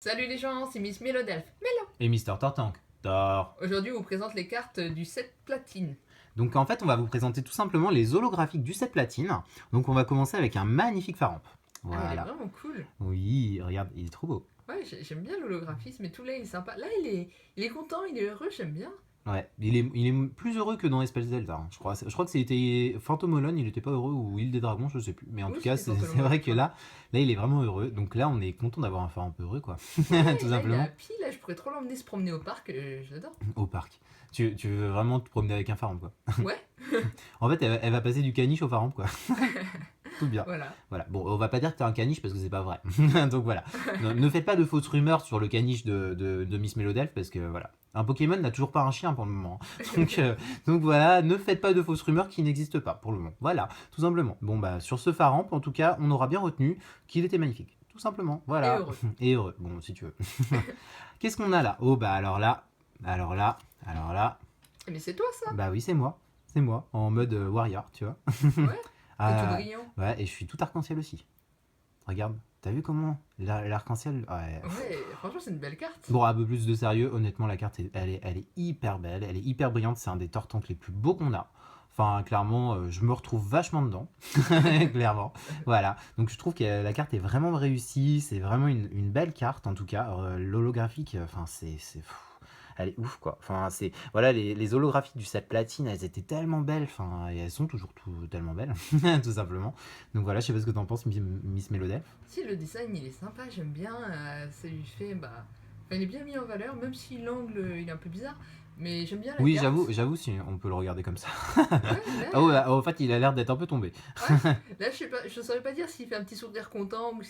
Salut les gens, c'est Miss Mélodelphe. Mélo. Et Mister Tortank. Tor. Aujourd'hui, on vous présente les cartes du set platine. Donc en fait, on va vous présenter tout simplement les holographiques du set platine. Donc on va commencer avec un magnifique Faramp. Ah, il est Voilà. vraiment cool. Oui, regarde, il est trop beau. Ouais, j'aime bien l'holographisme et tout là, il est sympa. Là, il est content, il est heureux, j'aime bien. Ouais, il est plus heureux que dans Espèce Delta, hein, je crois. Je crois que c'était Phantomolon, il était pas heureux, ou Île des Dragons, je sais plus. Mais en Oui, tout cas, c'était c'est Fantôme c'est vrai Molon, que je crois. là, il est vraiment heureux. Donc là, on est content d'avoir un Faramp heureux, quoi. Ouais, Tout là, il a simplement. Happy, là, je pourrais trop l'emmener se promener au parc, j'adore. Au parc. Tu veux vraiment te promener avec un Faramp, quoi. Ouais, En fait, elle va passer du caniche au Faramp, quoi. Tout bien. voilà. Voilà. Bon, on va pas dire que t'es un caniche parce que c'est pas vrai. Donc voilà. Ne faites pas de fausses rumeurs sur le caniche de Miss Mélodelphe parce que voilà. Un Pokémon n'a toujours pas un chien pour le moment. Donc voilà, ne faites pas de fausses rumeurs qui n'existent pas pour le moment. Voilà, tout simplement. Bon bah sur ce Faramp, en tout cas, on aura bien retenu qu'il était magnifique. Tout simplement. Et Voilà. heureux. Et heureux. Bon, si tu veux. Qu'est-ce qu'on a là? Oh bah alors là. Mais c'est toi ça? Bah oui, c'est moi. C'est moi. En mode warrior, tu vois. Ouais, t'es tout Ah, brillant. ouais, et je suis tout arc-en-ciel aussi. Regarde, t'as vu comment l'arc-en-ciel, ouais. Ouais, franchement, c'est une belle carte. Bon, un peu plus de sérieux, honnêtement, la carte, elle est hyper belle, elle est hyper brillante, c'est un des Tortanks les plus beaux qu'on a. Enfin, clairement, je me retrouve vachement dedans, clairement. Voilà, donc je trouve que la carte est vraiment réussie, c'est vraiment une belle carte, en tout cas. L'holographique, enfin, elle est ouf, quoi. Enfin, c'est... Voilà, les holographiques du set platine, elles étaient tellement belles, enfin, et elles sont toujours tellement belles, tout simplement. Donc voilà, je sais pas ce que t'en penses, Miss Mélodelphe. Si le design il est sympa, j'aime bien, ça lui fait bah. Enfin, il est bien mis en valeur, même si l'angle il est un peu bizarre, mais j'aime bien la Oui, carte. j'avoue, si on peut le regarder comme ça. Ouais, là, Ah ouais, en fait, il a l'air d'être un peu tombé. ouais, là je sais pas, je saurais pas dire s'il fait un petit sourire content ou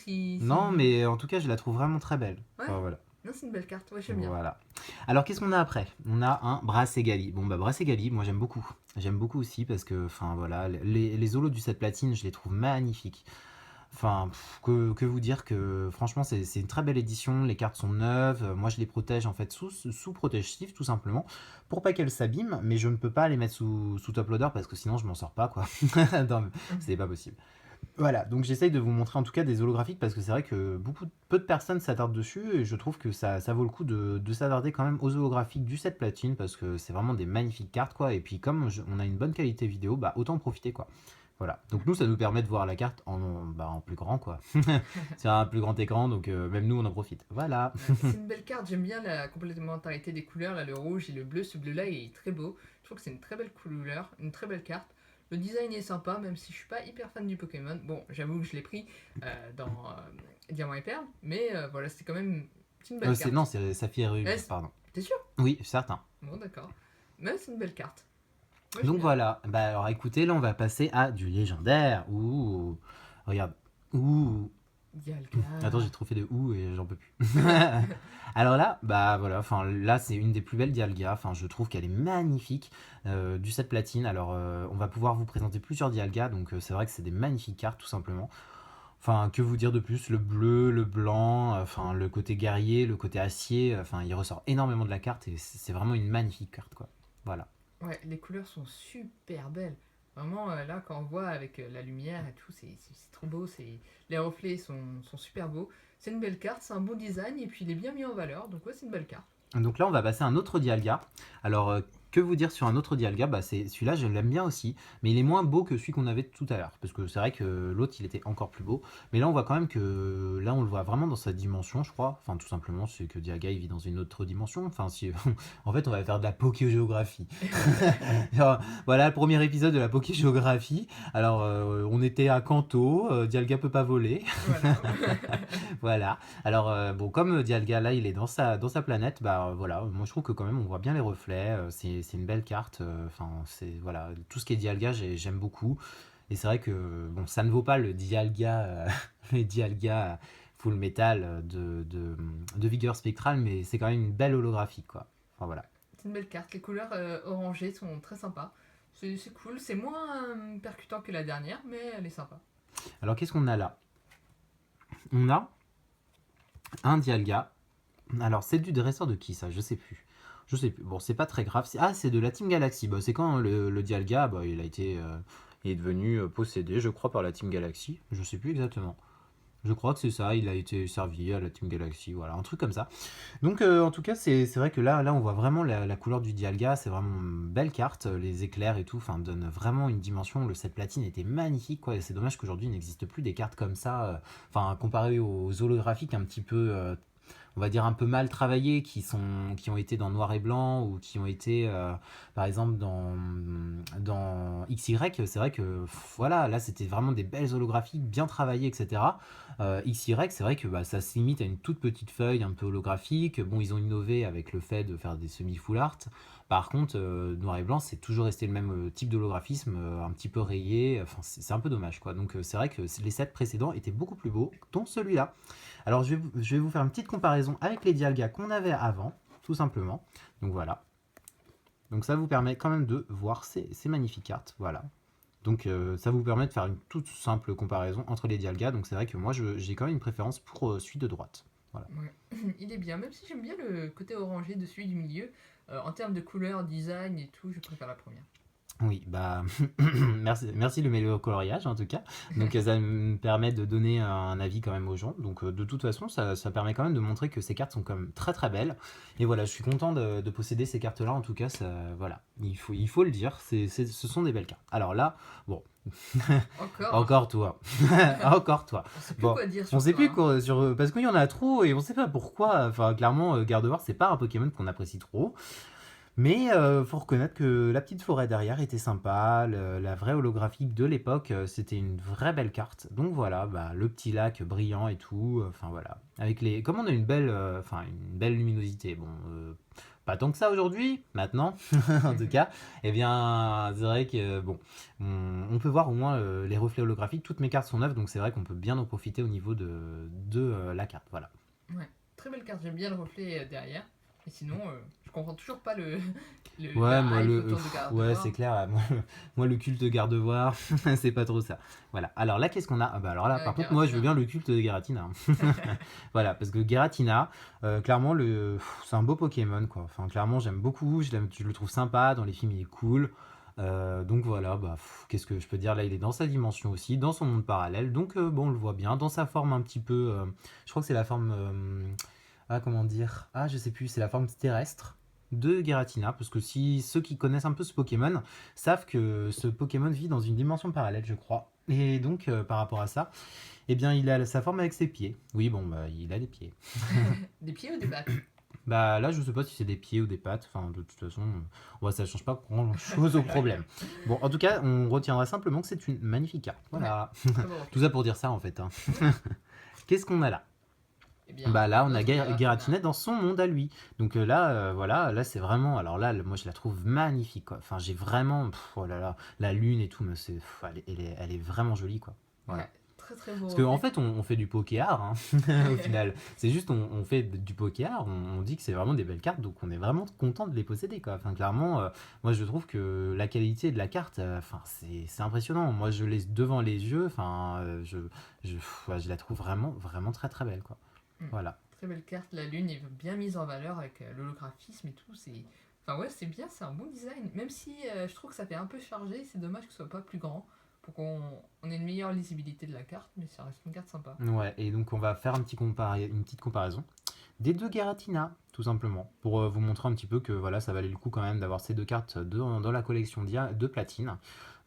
Non, mais en tout cas, je la trouve vraiment très belle. Ouais, Enfin, voilà. non, c'est une belle carte, ouais, j'aime bien. Voilà. Alors, qu'est-ce qu'on a après? On a un Brassegali. Bon, bah, Brassegali, moi, j'aime beaucoup. J'aime beaucoup aussi parce que, enfin, voilà, les holos du set platine, je les trouve magnifiques. Enfin, que vous dire que franchement, c'est une très belle édition. Les cartes sont neuves. Moi, je les protège en fait sous protège-cif, tout simplement, pour pas qu'elles s'abîment. Mais je ne peux pas les mettre sous top loader parce que sinon, je m'en sors pas, quoi. Non, c'est pas possible. Voilà, donc j'essaye de vous montrer en tout cas des holographiques parce que c'est vrai que peu de personnes s'attardent dessus et je trouve que ça vaut le coup de s'attarder quand même aux holographiques du set platine parce que c'est vraiment des magnifiques cartes, quoi. Et puis comme on a une bonne qualité vidéo, bah autant en profiter, quoi. Voilà, donc nous ça nous permet de voir la carte en plus grand, quoi. C'est un plus grand écran, donc même nous on en profite. Voilà. Ouais, c'est une belle carte, j'aime bien la complémentarité des couleurs, là le rouge et le bleu, ce bleu là il est très beau. Je trouve que c'est une très belle couleur, une très belle carte. Le design est sympa, même si je suis pas hyper fan du Pokémon. Bon, j'avoue que je l'ai pris dans Diamant et Perle, mais voilà, c'est quand même c'est une belle Non, carte. c'est Saphir et Ouais, Rubis, pardon. t'es sûr? Oui, certain. Bon, d'accord. Mais c'est une belle carte. Moi j'aime Donc bien. voilà, bah alors écoutez, là on va passer à du légendaire. Ouh, regarde. Ouh. Attends, j'ai Dialga. trop fait de ouh et j'en peux plus. Alors là, bah voilà, enfin là c'est une des plus belles Dialga. Enfin, je trouve qu'elle est magnifique du set platine. Alors on va pouvoir vous présenter plusieurs Dialga, donc c'est vrai que c'est des magnifiques cartes tout simplement. Enfin, que vous dire de plus? Le bleu, le blanc, enfin le côté guerrier, le côté acier, enfin il ressort énormément de la carte et c'est vraiment une magnifique carte, quoi. Voilà. Ouais, les couleurs sont super belles. Vraiment, là, quand on voit avec la lumière et tout, c'est trop beau. Les reflets sont super beaux. C'est une belle carte, c'est un beau design et puis il est bien mis en valeur. Donc, ouais, c'est une belle carte. Donc là, on va passer à un autre Dialga. Alors, que vous dire sur un autre Dialga? Bah, c'est celui-là, je l'aime bien aussi, mais il est moins beau que celui qu'on avait tout à l'heure, parce que c'est vrai que l'autre, il était encore plus beau. Mais là, on voit quand même que là, on le voit vraiment dans sa dimension, je crois. Enfin, tout simplement, c'est que Dialga, il vit dans une autre dimension. Enfin, si, en fait, on va faire de la pokégéographie. Genre, voilà, le premier épisode de la pokégéographie. Alors, on était à Kanto, Dialga peut pas voler. Voilà. Voilà. Alors, bon, comme Dialga, là, il est dans sa planète, bah voilà, moi je trouve que quand même on voit bien les reflets, c'est une belle carte, enfin, c'est, voilà, tout ce qui est Dialga, j'aime beaucoup. Et c'est vrai que, bon, ça ne vaut pas le Dialga, le Dialga full metal de Vigueur Spectral, mais c'est quand même une belle holographie, quoi. Enfin, voilà. C'est une belle carte. Les couleurs orangées sont très sympas. C'est cool. C'est moins percutant que la dernière, mais elle est sympa. Alors, qu'est-ce qu'on a là? On a un Dialga. Alors, c'est du dresseur de qui, ça? Je sais plus. Je sais plus. Bon, c'est pas très grave. Ah, c'est de la Team Galaxy. Bah, c'est quand le Dialga, bah, il est devenu possédé, je crois, par la Team Galaxy. Je sais plus exactement. Je crois que c'est ça, il a été servi à la Team Galaxy, voilà, un truc comme ça. Donc en tout cas, c'est vrai que là on voit vraiment la couleur du Dialga, c'est vraiment une belle carte, les éclairs et tout, enfin donne vraiment une dimension. Le set platine était magnifique, quoi, et c'est dommage qu'aujourd'hui il n'existe plus des cartes comme ça, enfin comparé aux holographiques un petit peu on va dire un peu mal travaillés qui ont été dans noir et blanc ou qui ont été par exemple dans XY. C'est vrai que voilà, là c'était vraiment des belles holographiques bien travaillées, etc. XY, c'est vrai que bah, ça se limite à une toute petite feuille un peu holographique. Bon, ils ont innové avec le fait de faire des semi full art. Par contre, noir et blanc, c'est toujours resté le même type d'holographisme, un petit peu rayé. Enfin, c'est un peu dommage, quoi. Donc, c'est vrai que les sets précédents étaient beaucoup plus beaux, dont celui-là. Alors, je vais vous faire une petite comparaison avec les Dialga qu'on avait avant, tout simplement. Donc, voilà. Donc, ça vous permet quand même de voir ces magnifiques cartes. Voilà. Donc, ça vous permet de faire une toute simple comparaison entre les Dialga. Donc, c'est vrai que moi, j'ai quand même une préférence pour celui de droite. Voilà. Ouais. Il est bien, même si j'aime bien le côté orangé de celui du milieu. En termes de couleur, design et tout, je préfère la première. Oui, bah merci le mélo coloriage en tout cas. Donc ça me permet de donner un avis quand même aux gens. Donc de toute façon, ça permet quand même de montrer que ces cartes sont quand même très très belles. Et voilà, je suis content de posséder ces cartes-là. En tout cas, voilà, il faut le dire, ce sont des belles cartes. Alors là, bon, Encore, encore toi, encore toi. on sait plus Bon, quoi dire on sur sait toi. plus Hein. quoi, parce qu'il y en a trop et on sait pas pourquoi. Enfin, clairement, Gardevoir, c'est pas un Pokémon qu'on apprécie trop. Mais faut reconnaître que la petite forêt derrière était sympa, la vraie holographique de l'époque, c'était une vraie belle carte. Donc voilà, bah, le petit lac brillant et tout, enfin voilà. Avec les, comme on a une belle luminosité, bon, pas tant que ça aujourd'hui, maintenant, en tout cas, eh bien, c'est vrai que bon, on peut voir au moins les reflets holographiques. Toutes mes cartes sont neuves, donc c'est vrai qu'on peut bien en profiter au niveau de la carte, voilà. Ouais, très belle carte, j'aime bien le reflet derrière. Et sinon, je comprends toujours pas Ouais, moi la hype le autour de ouais, c'est Gardevoir. clair, moi le culte de Gardevoir, c'est pas trop ça. Voilà. Alors là, qu'est-ce qu'on a? Ah bah alors là, par contre, moi je veux Garatina. bien le culte de Giratina. Hein. Voilà, parce que Giratina, clairement, c'est un beau Pokémon, quoi. Enfin, clairement, j'aime beaucoup, je le trouve sympa, dans les films, il est cool. Donc voilà, bah, qu'est-ce que je peux dire? Là, il est dans sa dimension aussi, dans son monde parallèle. Donc bon, on le voit bien, dans sa forme un petit peu. Je crois que c'est la forme. Ah, comment dire? Ah, je sais plus, c'est la forme terrestre de Giratina, parce que si ceux qui connaissent un peu ce Pokémon savent que ce Pokémon vit dans une dimension parallèle, je crois. Et donc, par rapport à ça, eh bien, il a sa forme avec ses pieds. Oui, bon, bah, il a des pieds. Des pieds ou des pattes? Bah là, je sais pas si c'est des pieds ou des pattes. Enfin, de toute façon, ouais, ça change pas grand-chose au problème. Bon, en tout cas, on retiendra simplement que c'est une magnifique carte. Ouais, Voilà. très beau Tout reflet. ça pour dire ça, en fait. Hein. Ouais. Qu'est-ce qu'on a là? Eh bien, Bah là, on a notre Garatina. Giratina dans son monde à lui. Donc là, voilà, là c'est vraiment. Alors là, moi je la trouve magnifique, quoi. Enfin, j'ai vraiment. Oh là là, la lune et tout, mais elle est vraiment jolie, quoi. Voilà. Ouais, très très beau Parce qu'en reflet. fait, on fait du poké-art, hein, au final. C'est juste, on fait du poké-art, on dit que c'est vraiment des belles cartes, donc on est vraiment content de les posséder, quoi. Enfin, clairement, moi je trouve que la qualité de la carte, enfin, c'est impressionnant. Moi je l'ai devant les yeux, enfin, ouais, je la trouve vraiment, vraiment très très belle, quoi. Hmm. Voilà. Très belle carte, la lune est bien mise en valeur avec l'holographisme et tout. Enfin ouais, c'est bien, c'est un bon design. Même si je trouve que ça fait un peu chargé, c'est dommage que ce soit pas plus grand pour qu'on ait une meilleure lisibilité de la carte, mais ça reste une carte sympa. Ouais, et donc on va faire une petite comparaison des deux Garatina, tout simplement, pour vous montrer un petit peu que voilà, ça valait le coup quand même d'avoir ces deux cartes dans la collection de platine.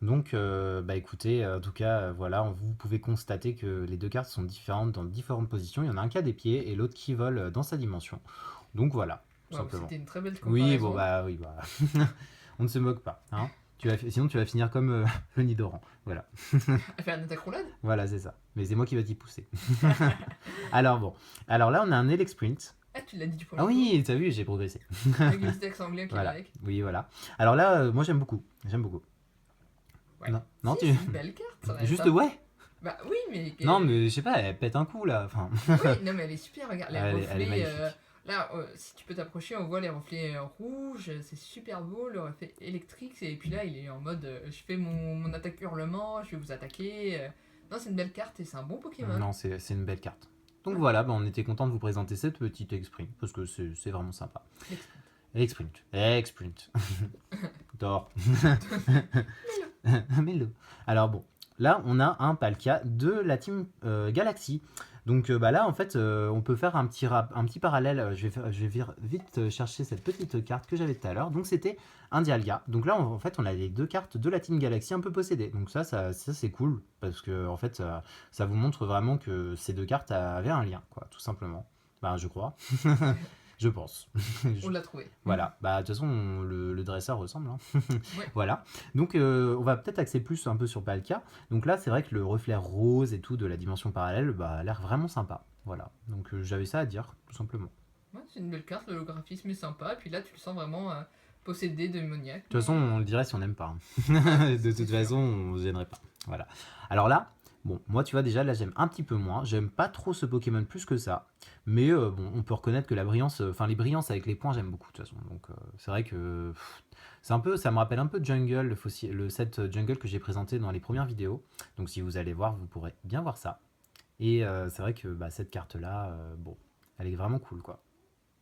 Donc, bah écoutez, en tout cas, voilà, vous pouvez constater que les deux cartes sont différentes dans différentes positions. Il y en a un qui a des pieds et l'autre qui vole dans sa dimension. Donc voilà, tout Waouh, simplement. c'était une très belle Oui, bon comparaison. bah oui, bah. On ne se moque pas, hein. Sinon tu vas finir comme le Nidoran. Voilà. À faire une attaque roulade. Voilà, c'est ça. Mais c'est moi qui va t'y pousser. Alors bon. Alors là, on a un Elex Sprint. Ah, tu l'as dit du Ah premier coup. oui, t'as vu, j'ai progressé. Avec le petit accent anglais qui va Voilà. avec. Oui, voilà. Alors là, moi j'aime beaucoup. J'aime beaucoup. Ouais. Non, non, Si, tu. c'est une belle carte, ça reste. Juste Hein. ouais. Bah oui, mais. Non, mais je sais pas, elle pète un coup là. Enfin, Oui, non, mais elle est super, regarde, les elle est reflets. magnifique. Là, si tu peux t'approcher, on voit les reflets rouges, c'est super beau, le reflet électrique, et puis là, il est en mode je fais mon attaque hurlement, je vais vous attaquer. Non, c'est une belle carte et c'est un bon Pokémon. Non, c'est une belle carte. Donc Ouais, voilà, bah, on était content de vous présenter cette petite Exprint parce que c'est vraiment sympa. Exprint. Exprint. D'or. Milo. Mets-le. Alors bon, là, on a un Palkia de la team Galaxy. Donc bah là, en fait, on peut faire un petit parallèle. Je vais vite chercher cette petite carte que j'avais tout à l'heure. Donc c'était un Dialga. Donc là, en fait, on a les deux cartes de la team Galaxy un peu possédées. Donc ça c'est cool parce que en fait, ça vous montre vraiment que ces deux cartes avaient un lien, quoi, tout simplement. Bah, je crois. Je pense. On l'a trouvé. Voilà, bah de toute façon le dresseur ressemble, hein. Ouais. Voilà, donc on va peut-être axer plus un peu sur Palkia. Donc là c'est vrai que le reflet rose et tout de la dimension parallèle bah, a l'air vraiment sympa. Voilà, donc j'avais ça à dire tout simplement. Ouais, c'est une belle carte, l'holographisme est sympa, et puis là tu le sens vraiment possédé de démoniaque. De toute façon on le dirait si on n'aime pas, hein. De toute façon on se gênerait pas. Voilà. Alors là, bon, moi tu vois déjà là j'aime un petit peu moins, j'aime pas trop ce Pokémon plus que ça, mais bon, on peut reconnaître que la brillance, enfin les brillances avec les points j'aime beaucoup de toute façon, donc c'est vrai que c'est un peu, ça me rappelle un peu Jungle, le set Jungle que j'ai présenté dans les premières vidéos, donc si vous allez voir vous pourrez bien voir ça, et c'est vrai que bah, cette carte là, bon, elle est vraiment cool quoi.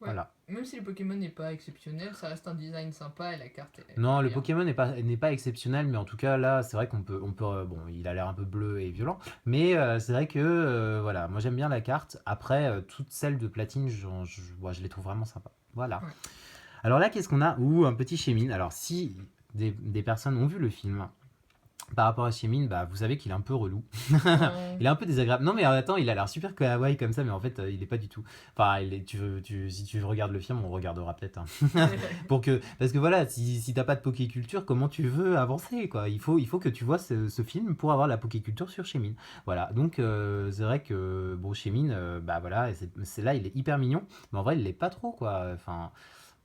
Ouais. Voilà. Même si le Pokémon n'est pas exceptionnel, ça reste un design sympa et la carte est Non, le bien. Pokémon n'est pas exceptionnel, mais en tout cas là, c'est vrai bon, il a l'air un peu bleu et violent, mais c'est vrai que voilà, moi j'aime bien la carte. Après, toutes celles de platine, je les trouve vraiment sympas. Voilà. Ouais. Alors là, qu'est-ce qu'on a? Ouh, un petit Shaymin. Alors si des personnes ont vu le film, par rapport à Shaymin, bah vous savez qu'il est un peu relou. Il est un peu désagréable. Non mais attends, il a l'air super kawaii comme ça, mais en fait il est pas du tout. Enfin, si tu regardes le film, on regardera peut-être, hein. Parce que voilà, si t'as pas de pokéculture, comment tu veux avancer quoi? Il faut que tu vois ce film pour avoir la pokéculture sur Shaymin. Voilà, donc c'est vrai que bon, Shaymin, bah voilà, c'est là, il est hyper mignon, mais en vrai, il l'est pas trop quoi. Enfin,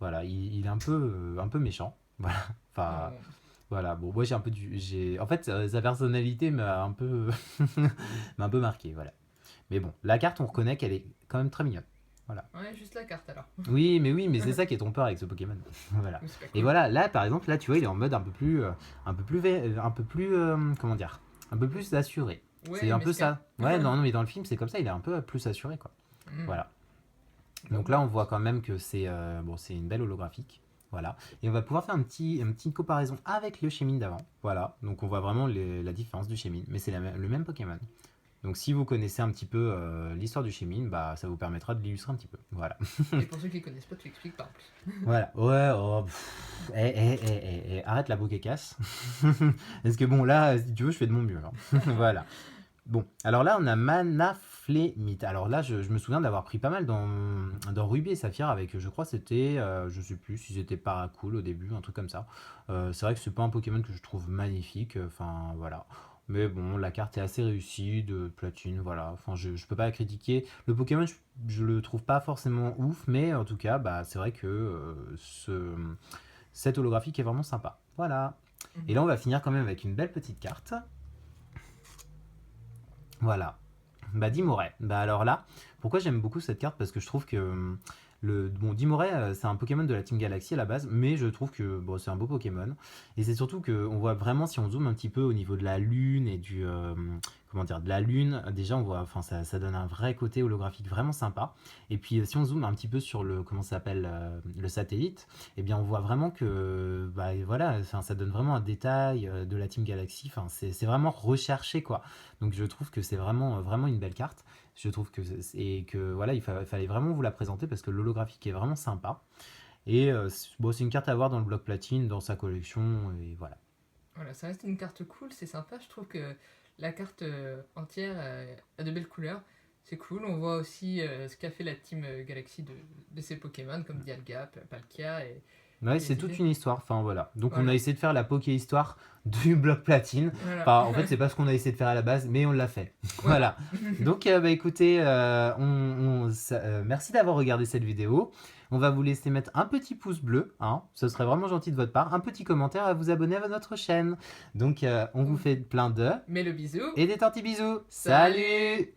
voilà, il est un peu méchant. Voilà, enfin. Oh. Voilà, bon, moi en fait, sa personnalité m'a un peu marqué, voilà. Mais bon, la carte, on reconnaît qu'elle est quand même très mignonne. Voilà. Ouais, juste la carte alors. Oui, mais c'est ça qui est trompeur avec ce Pokémon. Voilà. Mais c'est pas Et cool. voilà, là, par exemple, là, tu vois, il est en mode comment dire, un peu plus assuré. Ouais, C'est un peu mesquin. ça. Ouais, non, mais dans le film, c'est comme ça, il est un peu plus assuré, quoi. Mm. Voilà. Donc là, on voit quand même que c'est bon, c'est une belle holographique. Voilà. Et on va pouvoir faire une petite comparaison avec le Shaymin d'avant. Voilà. Donc on voit vraiment la différence du Shaymin. Mais c'est le même Pokémon. Donc si vous connaissez un petit peu l'histoire du Shaymin, bah, ça vous permettra de l'illustrer un petit peu. Voilà. Et pour ceux qui connaissent pas, tu expliques pas en plus. Voilà. Ouais, oh, arrête la casse. Parce que bon, là, si tu veux, je fais de mon mieux, hein. Voilà. Bon, alors là, on a Manaflémite. Alors là, je me souviens d'avoir pris pas mal dans Ruby et Saphir avec, je crois, c'était, je sais plus si c'était Paracool au début, un truc comme ça. C'est vrai que c'est pas un Pokémon que je trouve magnifique, enfin voilà. Mais bon, la carte est assez réussie de platine, voilà. Enfin, je peux pas la critiquer. Le Pokémon, je le trouve pas forcément ouf, mais en tout cas, bah, c'est vrai que cette holographique est vraiment sympa. Voilà. Et là, on va finir quand même avec une belle petite carte. Voilà. Bah Dimoray. Bah alors là, pourquoi j'aime beaucoup cette carte? Parce que je trouve que Dimoray, c'est un Pokémon de la Team Galaxy à la base, mais je trouve que bon, c'est un beau Pokémon. Et c'est surtout qu'on voit vraiment, si on zoome un petit peu au niveau de la lune et comment dire, de la lune, déjà on voit, enfin ça donne un vrai côté holographique vraiment sympa. Et puis si on zoome un petit peu sur comment ça s'appelle, le satellite, eh bien on voit vraiment que, bah voilà, enfin, ça donne vraiment un détail de la Team Galaxy. Enfin, c'est vraiment recherché quoi. Donc je trouve que c'est vraiment une belle carte. Je trouve et que voilà, fallait vraiment vous la présenter parce que l'holographique est vraiment sympa. Et bon, c'est une carte à avoir dans le bloc platine, dans sa collection, et voilà. Voilà, ça reste une carte cool, c'est sympa. Je trouve que la carte entière a de belles couleurs. C'est cool. On voit aussi ce qu'a fait la team Galaxy de ces Pokémon comme Dialga, Palkia et. Ouais, et c'est les toute idées. une histoire. Enfin voilà. Donc on Voilà. a essayé de faire la poké histoire du bloc platine. Voilà. Enfin, en fait, c'est pas ce qu'on a essayé de faire à la base, mais on l'a fait. Voilà. Voilà. Donc, bah, écoutez, merci d'avoir regardé cette vidéo. On va vous laisser mettre un petit pouce bleu, hein. Ce serait vraiment gentil de votre part. Un petit commentaire à vous abonner à notre chaîne. Donc, on vous fait plein de Mais le bisou. et des tortilles bisous. Salut. Salut.